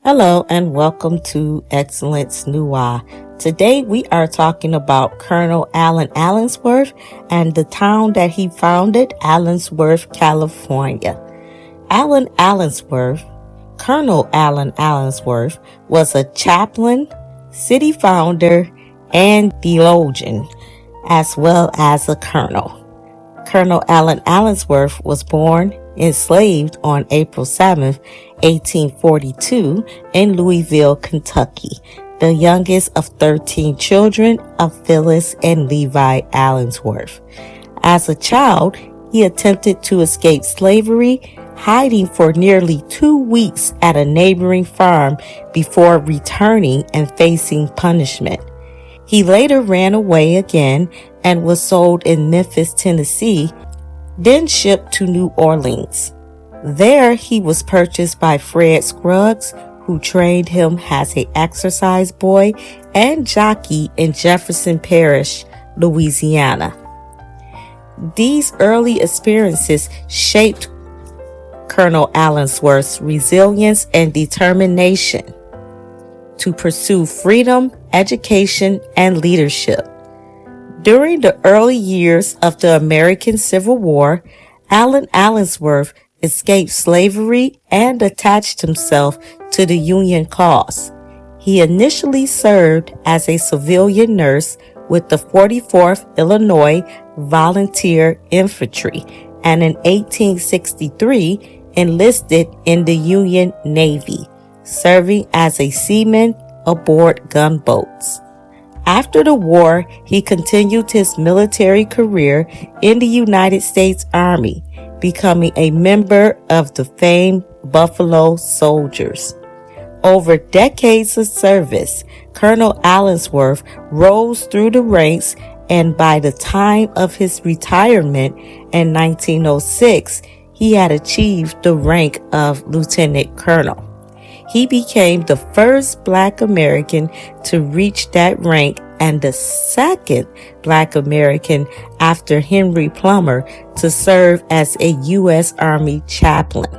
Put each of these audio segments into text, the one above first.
Hello and welcome to Excellence Noir. Today we are talking about Colonel Allen Allensworth and the town that he founded, Allensworth, California. Allen Allensworth, Colonel Allen Allensworth, was a chaplain, city founder, and theologian, as well as a colonel. Colonel Allen Allensworth was born enslaved on April 7, 1842 in Louisville, Kentucky, the youngest of 13 children of Phyllis and Levi Allensworth. As a child, he attempted to escape slavery, hiding for nearly 2 weeks at a neighboring farm before returning and facing punishment. He later ran away again and was sold in Memphis, Tennessee, then shipped to New Orleans. There he was purchased by Fred Scruggs, who trained him as an exercise boy and jockey in Jefferson Parish, Louisiana. These early experiences shaped Colonel Allensworth's resilience and determination to pursue freedom, education, and leadership. During the early years of the American Civil War, Allen Allensworth escaped slavery and attached himself to the Union cause. He initially served as a civilian nurse with the 44th Illinois Volunteer Infantry and in 1863 enlisted in the Union Navy, serving as a seaman aboard gunboats. After the war, he continued his military career in the United States Army, becoming a member of the famed Buffalo Soldiers. Over decades of service, Colonel Allensworth rose through the ranks, and by the time of his retirement in 1906, he had achieved the rank of lieutenant colonel. He became the first Black American to reach that rank and the second Black American after Henry Plummer to serve as a U.S. Army chaplain.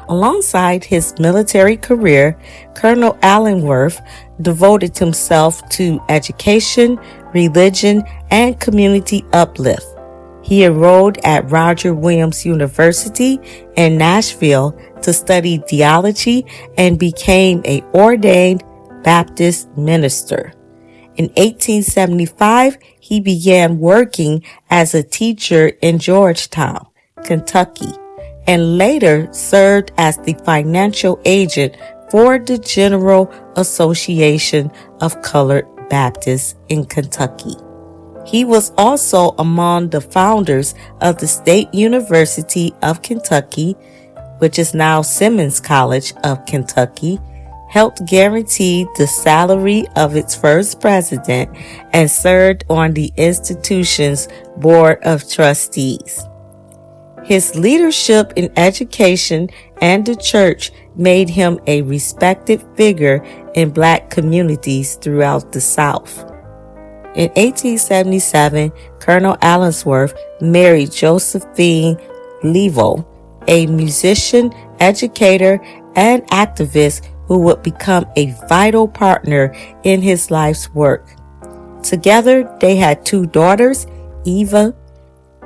Alongside his military career, Colonel Allensworth devoted himself to education, religion, and community uplift. He enrolled at Roger Williams University in Nashville to study theology and became an ordained Baptist minister. In 1875, he began working as a teacher in Georgetown, Kentucky, and later served as the financial agent for the General Association of Colored Baptists in Kentucky. He was also among the founders of the State University of Kentucky, which is now Simmons College of Kentucky, helped guarantee the salary of its first president, and served on the institution's board of trustees. His leadership in education and the church made him a respected figure in Black communities throughout the South. In 1877, Colonel Allensworth married Josephine Levo, a musician, educator, and activist who would become a vital partner in his life's work. Together, they had 2 daughters, Eva,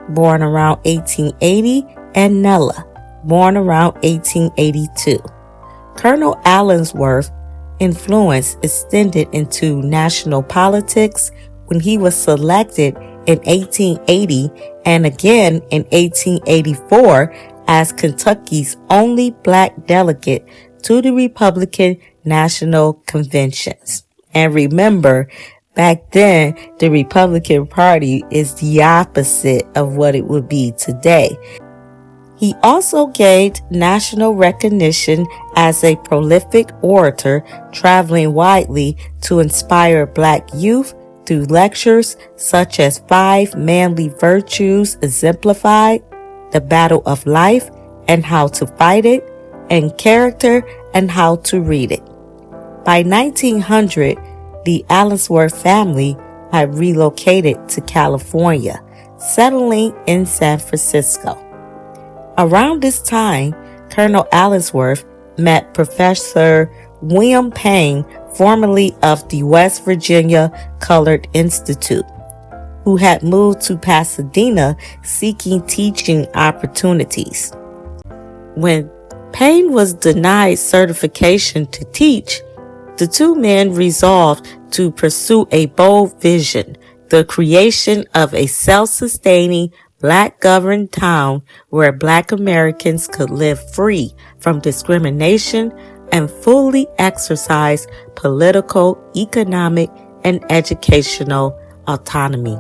born around 1880, and Nella, born around 1882. Colonel Allensworth's influence extended into national politics when he was selected in 1880 and again in 1884 as Kentucky's only Black delegate to the Republican National Conventions. And remember, back then, the Republican Party is the opposite of what it would be today. He also gained national recognition as a prolific orator, traveling widely to inspire Black youth through lectures such as 5 Manly Virtues Exemplified, The Battle of Life, and how to fight it, and character and how to read it. By 1900, the Allensworth family had relocated to California, settling in San Francisco. Around this time, Colonel Allensworth met Professor William Payne, formerly of the West Virginia Colored Institute, who had moved to Pasadena seeking teaching opportunities. When Payne was denied certification to teach, the two men resolved to pursue a bold vision, the creation of a self-sustaining Black-governed town where Black Americans could live free from discrimination and fully exercise political, economic, and educational autonomy.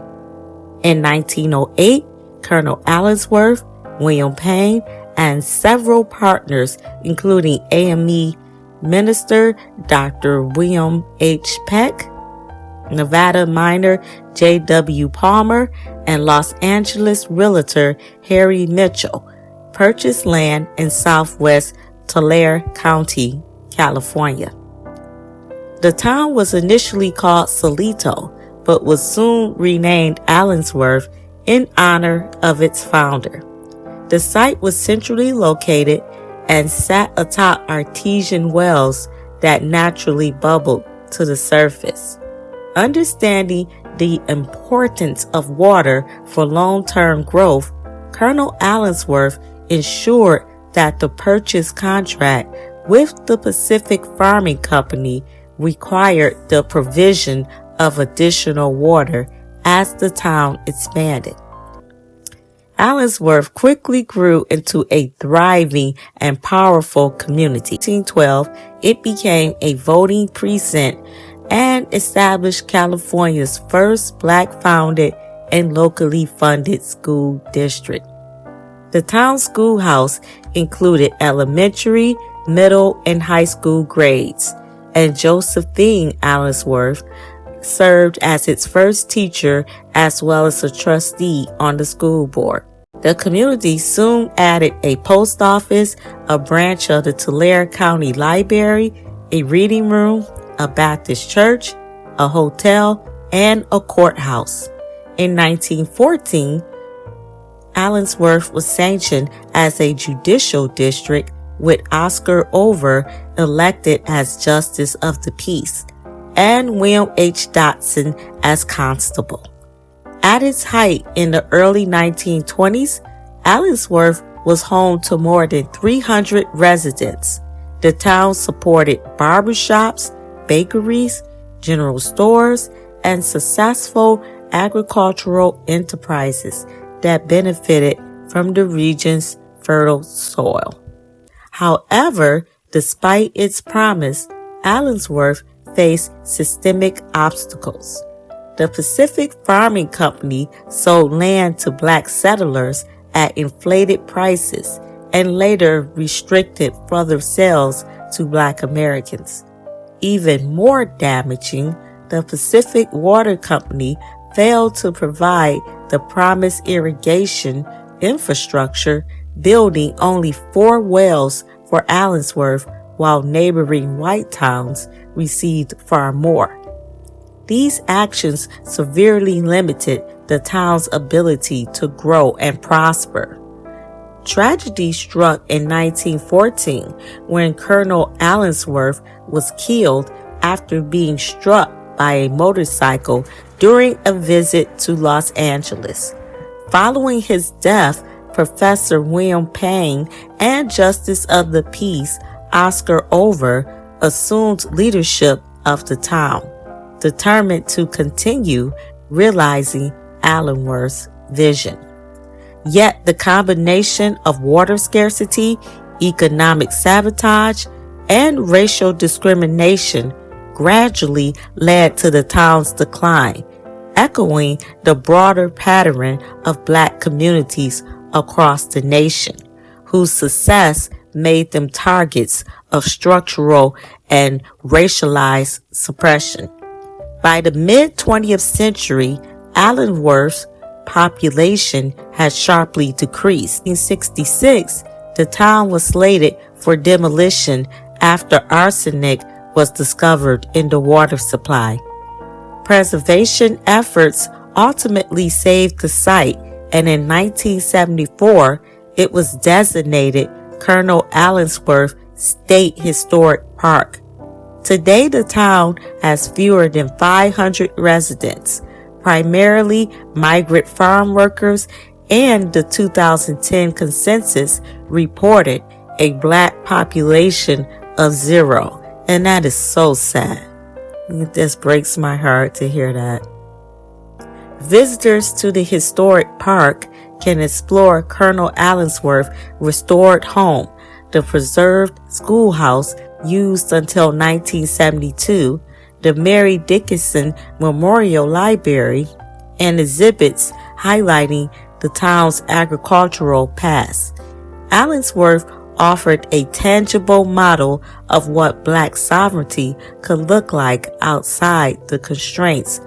In 1908, Colonel Allensworth, William Payne, and several partners, including AME Minister Dr. William H. Peck, Nevada miner J.W. Palmer, and Los Angeles realtor Harry Mitchell, purchased land in southwest Tulare County, California. The town was initially called Salito, but was soon renamed Allensworth in honor of its founder. The site was centrally located and sat atop artesian wells that naturally bubbled to the surface. Understanding the importance of water for long-term growth, Colonel Allensworth ensured that the purchase contract with the Pacific Farming Company required the provision of additional water as the town expanded. Allensworth quickly grew into a thriving and powerful community. In 1912, it became a voting precinct and established California's first Black-founded and locally funded school district. The town schoolhouse included elementary, middle, and high school grades, and Josephine Allensworth served as its first teacher as well as a trustee on the school board. The community soon added a post office, a branch of the Tulare County Library, a reading room, a Baptist church, a hotel, and a courthouse. In 1914, Allensworth was sanctioned as a judicial district with Oscar Over elected as Justice of the Peace and William H. Dotson as Constable. At its height in the early 1920s, Allensworth was home to more than 300 residents. The town supported barbershops, bakeries, general stores, and successful agricultural enterprises that benefited from the region's fertile soil. However, despite its promise, Allensworth faced systemic obstacles. The Pacific Farming Company sold land to Black settlers at inflated prices and later restricted further sales to Black Americans. Even more damaging, the Pacific Water Company failed to provide the promised irrigation infrastructure, building only 4 wells for Allensworth while neighboring white towns received far more. These actions severely limited the town's ability to grow and prosper. Tragedy struck in 1914 when Colonel Allensworth was killed after being struck by a motorcycle during a visit to Los Angeles. Following his death, Professor William Payne and Justice of the Peace Oscar Over assumed leadership of the town, determined to continue realizing Allensworth's vision. Yet the combination of water scarcity, economic sabotage, and racial discrimination gradually led to the town's decline, echoing the broader pattern of Black communities across the nation, whose success made them targets of structural and racialized suppression. By the mid-20th century, Allensworth's population had sharply decreased. In 1966, The town was slated for demolition after arsenic was discovered in the water supply. Preservation efforts ultimately saved the site, and in 1974, it was designated Colonel Allensworth State Historic Park. Today, the town has fewer than 500 residents, primarily migrant farm workers, and the 2010 census reported a black population of 0. And that is so sad. It just breaks my heart to hear that. Visitors to the historic park can explore Colonel Allensworth's restored home, the preserved schoolhouse used until 1972, the Mary Dickinson Memorial Library, and exhibits highlighting the town's agricultural past. Allensworth offered a tangible model of what black sovereignty could look like outside the constraints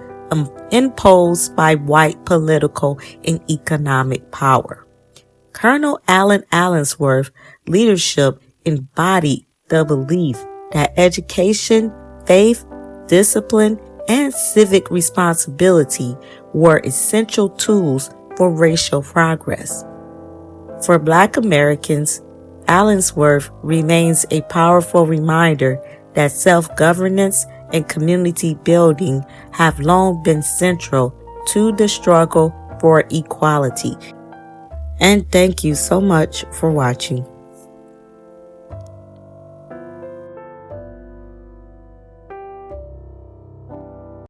imposed by white political and economic power. Colonel Allen Allensworth's leadership embodied the belief that education, faith, discipline, and civic responsibility were essential tools for racial progress. For Black Americans, Allensworth remains a powerful reminder that self-governance and community building have long been central to the struggle for equality. And thank you so much for watching.